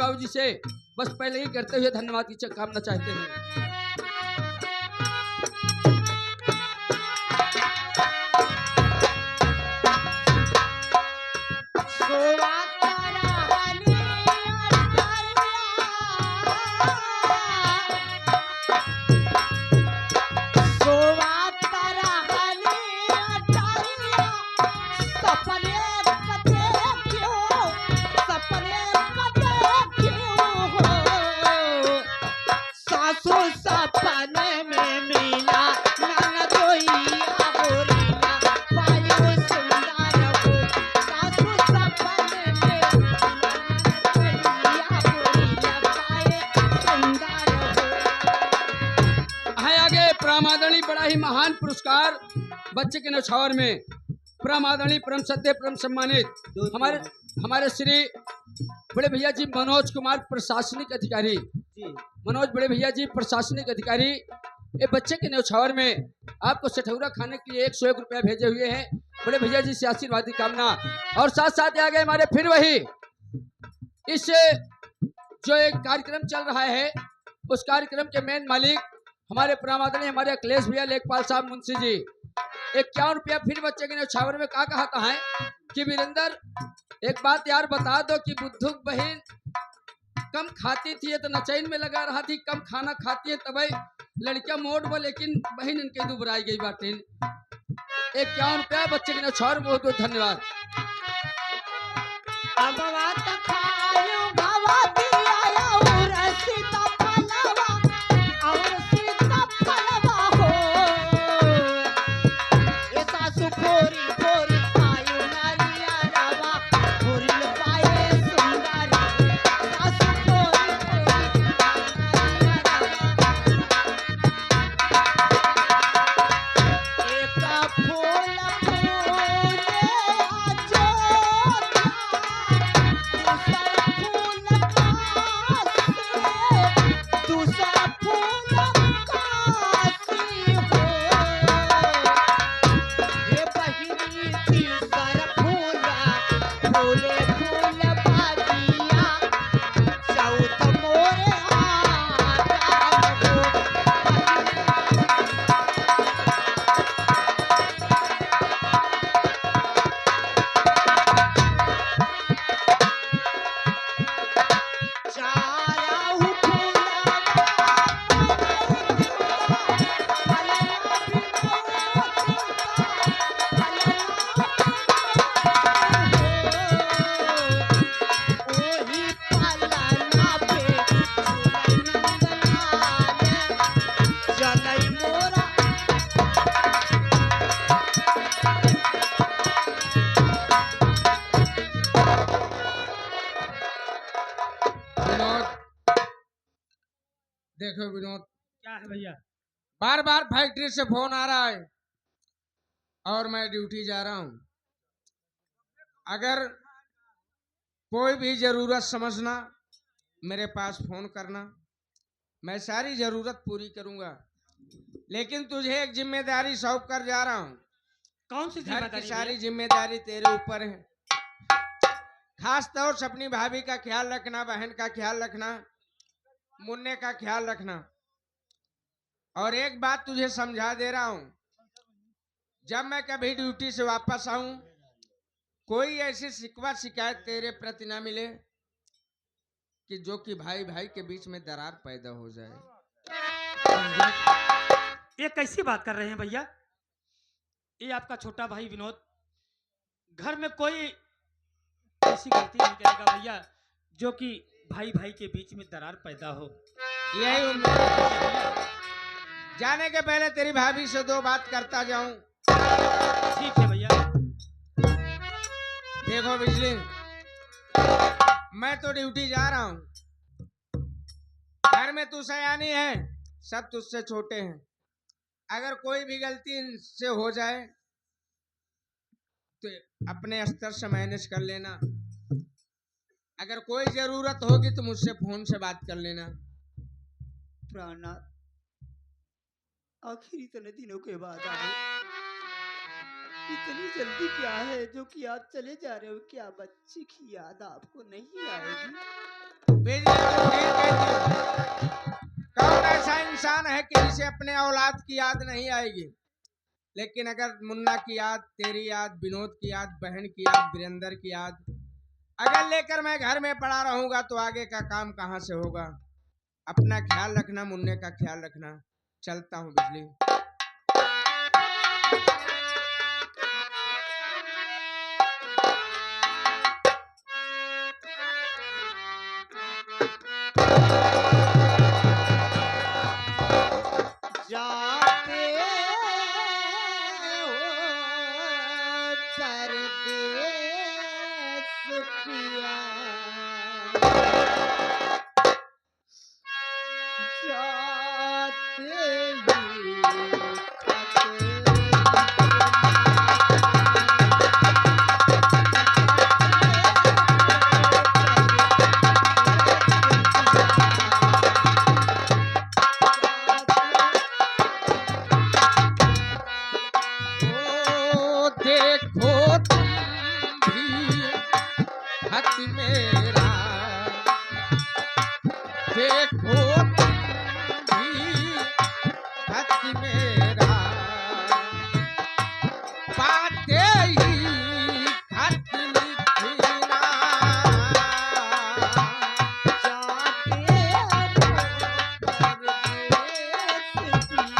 बाबू जी से बस पहले ही करते हुए धन्यवाद की कामना चाहते हैं। आदरणीय बड़ा ही महान पुरस्कार बच्चे के न्यौछावर में परम आदरणीय परम सत्य परम सम्मानित हमारे श्री बड़े भैया जी मनोज कुमार प्रशासनिक अधिकारी मनोज बड़े भैया जी प्रशासनिक अधिकारी ये बच्चे के न्यौछावर में आपको सठौरा खाने के लिए 101 रुपया भेजे हुए हैं। बड़े भैया जी से आशीर्वाद की कामना और साथ साथ आ गए हमारे फिर वही इस जो एक कार्यक्रम चल रहा है उस कार्यक्रम के मेन मालिक हमारे प्रामादनी हमारे अखिलेश भैया लेखपाल साहब मुंशी जी 51 रुपया फिर बच्चे के न्यौछावर में क्या कहता है कि वीरेंद्र एक बात यार बता दो कि बुद्धू बहन कम खाती थी तो नचैन में लगा रहा थी, कम खाना खाती है तब लड़कियां मोड़ वो लेकिन बहन इनके दुबराई गई बाटे। 51 रुपया बच्चे के न्यौछावर बहुत बहुत धन्यवाद। देखो विनोद क्या है भैया, बार बार फैक्ट्री से फोन आ रहा है और मैं ड्यूटी जा रहा हूं। अगर कोई भी जरूरत समझना मेरे पास फोन करना, मैं सारी जरूरत पूरी करूंगा। लेकिन तुझे एक जिम्मेदारी सौंप कर जा रहा हूं। कौन सी घर जिम्मेदारी? की सारी जिम्मेदारी तेरे ऊपर है। खास तौर से अपनी भाभी का ख्याल रखना, बहन का ख्याल रखना, मुन्ने का ख्याल रखना। और एक बात तुझे समझा दे रहा हूं, जब मैं कभी ड्यूटी से वापस आऊं कोई ऐसी शिकवा शिकायत तेरे प्रति ना मिले कि जो कि भाई भाई के बीच में दरार पैदा हो जाए। ये कैसी बात कर रहे हैं भैया? ये आपका छोटा भाई विनोद घर में कोई ऐसी गलती नहीं करेगा भैया जो कि भाई भाई के बीच में दरार पैदा हो। यही उम्मीद। जाने के पहले तेरी भाभी से दो बात करता जाऊं। ठीक है भैया। देखो बिजली, मैं तो ड्यूटी जा रहा हूं। घर में तू सयानी है, सब तुझसे छोटे हैं। अगर कोई भी गलती से हो जाए तो अपने स्तर से मैनेज कर लेना। अगर कोई जरूरत होगी तो मुझसे फोन से बात कर लेना। प्राणनाथ, आखिर इतने दिनों के बाद आए, इतनी जल्दी क्या है जो कि आज चले जा रहे हो? क्या बच्चे की याद आपको नहीं आएगी? बिजली तो ठीक कहती हो। कौन ऐसा इंसान है कि जिसे अपने औलाद की याद नहीं आएगी? लेकिन अगर मुन्ना की याद, तेरी याद, विनोद की याद, बहन की याद, वीरेंद्र की याद अगर लेकर मैं घर में पड़ा रहूंगा तो आगे का काम कहां से होगा? अपना ख्याल रखना, मुन्ने का ख्याल रखना। चलता हूँ बिजली। जाते हो परदेस पिया, जाते ही ओ देखो तुम भी हक मेरा, देखो तुम भी हक मेरा, पाते ही खत लिखना। जाते हो परदेस पिया,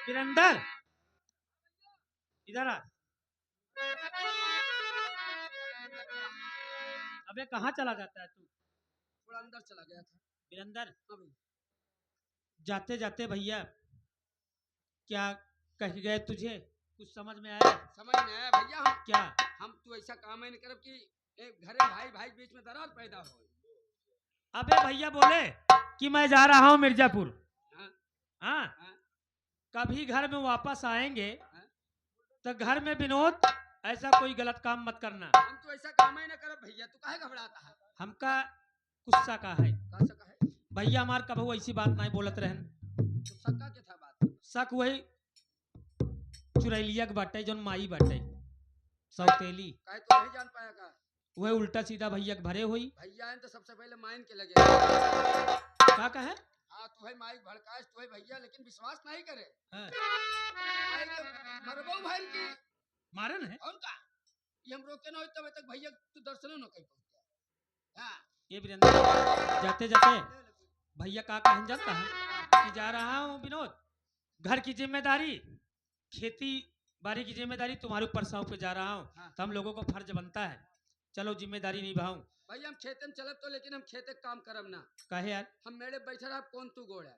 वीरेंद्र, इधर आ। अबे कहाँ चला जाता है तू? थोड़ा अंदर चला गया था। वीरेंद्र, हाँ भैया। जाते जाते भैया क्या कह गए तुझे? कुछ समझ में आया? समझ में आया भैया। हम क्या? हम तो ऐसा काम ही नहीं करब कि एक घरे भाई भाई बीच में दरार पैदा हो। अबे भैया बोले कि मैं जा रहा हूँ मिर्जापुर। हाँ, हाँ, हाँ, कभी घर में वापस आएंगे हाँ। तो घर में विनोद ऐसा कोई गलत काम मत करना। हम तो ऐसा काम ही ना करब भैया। तू काहे घबराता है? हमका गुस्सा का है का सका है? भैया, हमार कबहू ऐसी बात नहीं बोलत रहन। तो सक्का के था बात? शक वही चुरैलिया के बाटे जोन माई बाटे सौतेली, काहे तो नहीं जान पाया का? वह उल्टा सीधा भैया के भरे हुई। भैया हैं तो सबसे पहले माइन के लगे। का कहे? हाँ, तू है माइक भड़काए तो है भैया, लेकिन विश्वास नहीं करे। हाँ, भाई तो मरबो भाई की मारन है। और का ये हम रोके ना हो तब तक भैया तू दर्शनों न कर पहुंचा। हाँ, ये वीरेंद्र, जाते जाते भैया का कहन जानता है कि जा रहा हूँ विनोद, घर की जिम्मेदारी, खेती बाड़ी की जिम्मेदारी तुम्हारे ऊपर सौंप के जा रहा हूँ। हाँ। तो हम लोगों को फर्ज बनता है, चलो जिम्मेदारी निभाऊं। भैया हम खेते में चलब तो, लेकिन हम खेते के काम करब ना। कहे यार, हम मेरे बैठा रहा कौन तू गोड़ा।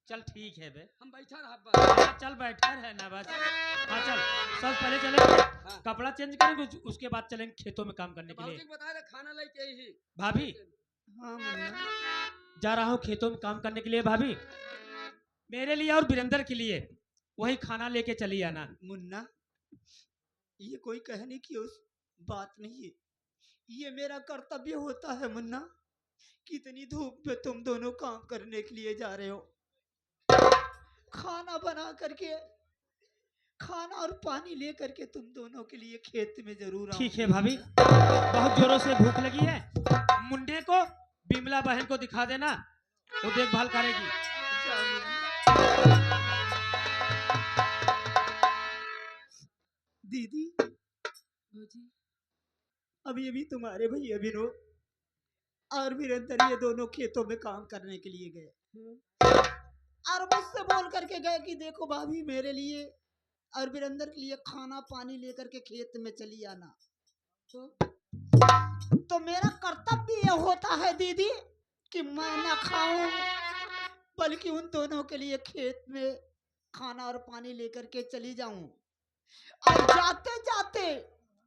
चल ठीक है बे, हम बैठा रहा बस। चल बैठा है ना बस। हाँ चल, सब पहले चलेंगे, हाँ। कपड़ा चेंज करेंगे, उसके बाद चलेंगे खेतों में काम करने के भाभी लिए। को बता दे खाना लेके ही। भाभी, हाँ मुन्ना, जा रहा हूँ खेतों में काम करने के लिए भाभी, मेरे लिए और वीरेंद्र के लिए वही खाना लेके चली आना। मुन्ना, ये कोई कहने की उस बात नहीं है, ये मेरा कर्तव्य होता है मुन्ना। कितनी धूप में तुम दोनों काम करने के लिए जा रहे हो, खाना बना करके, खाना और पानी ले करके तुम दोनों के लिए खेत में जरूर ठीक है आऊंगी। भाभी, बहुत जोरों से भूख लगी है, मुंडे को बिमला बहन को दिखा देना, वो देखभाल करेगी। जाओ मुन्ना। दीदी, अभी अभी तुम्हारे भैया विनोद और वीरेंद्र ये दोनों खेतों में काम करने के लिए गए और मुझसे बोल करके गए कि देखो भाभी मेरे लिए और वीरेंद्र के लिए खाना पानी लेकर के खेत में चली आना। तो मेरा कर्तव्य यह होता है दीदी कि मैं ना खाऊं बल्कि उन दोनों के लिए खेत में खाना और पानी लेकर के चली जाऊं, और जाते जाते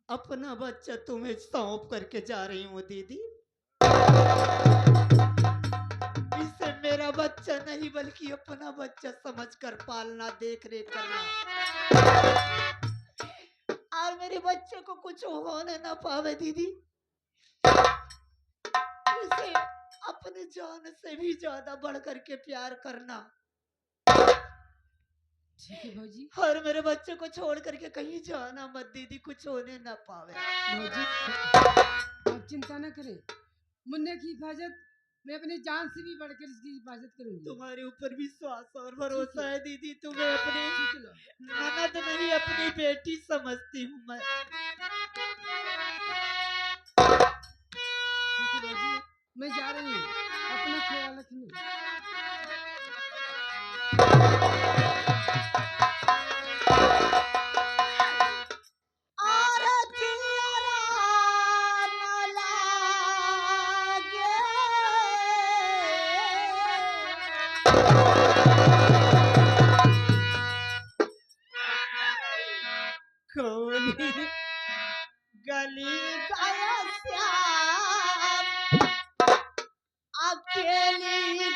अपना बच्चा तुम्हें सौंप करके जा रही हूँ दीदी। इसे मेरा बच्चा नहीं बल्कि अपना बच्चा समझकर पालना, देख रेख करना। और मेरे बच्चे को कुछ होने ना पावे दीदी। इसे अपने जान से भी ज्यादा बढ़ करके प्यार करना। ठीक है भौजी। और मेरे बच्चे को छोड़ करके कहीं जाना मत दीदी, कुछ होने ना पावे। भौजी आप चिंता न करें, मुन्ने की हिफाजत मैं अपनी जान से भी बढ़कर इसकी हिफाजत करूंगी। तुम्हारे ऊपर विश्वास और भरोसा है दीदी। तुम्हें अपनी ठीक है लो। ननद नहीं अपनी बेटी समझती हूँ मैं। ठीक है भौजी, मैं जा रही हूँ, अपना ख्याल रखना। गली गया श्याम अकेली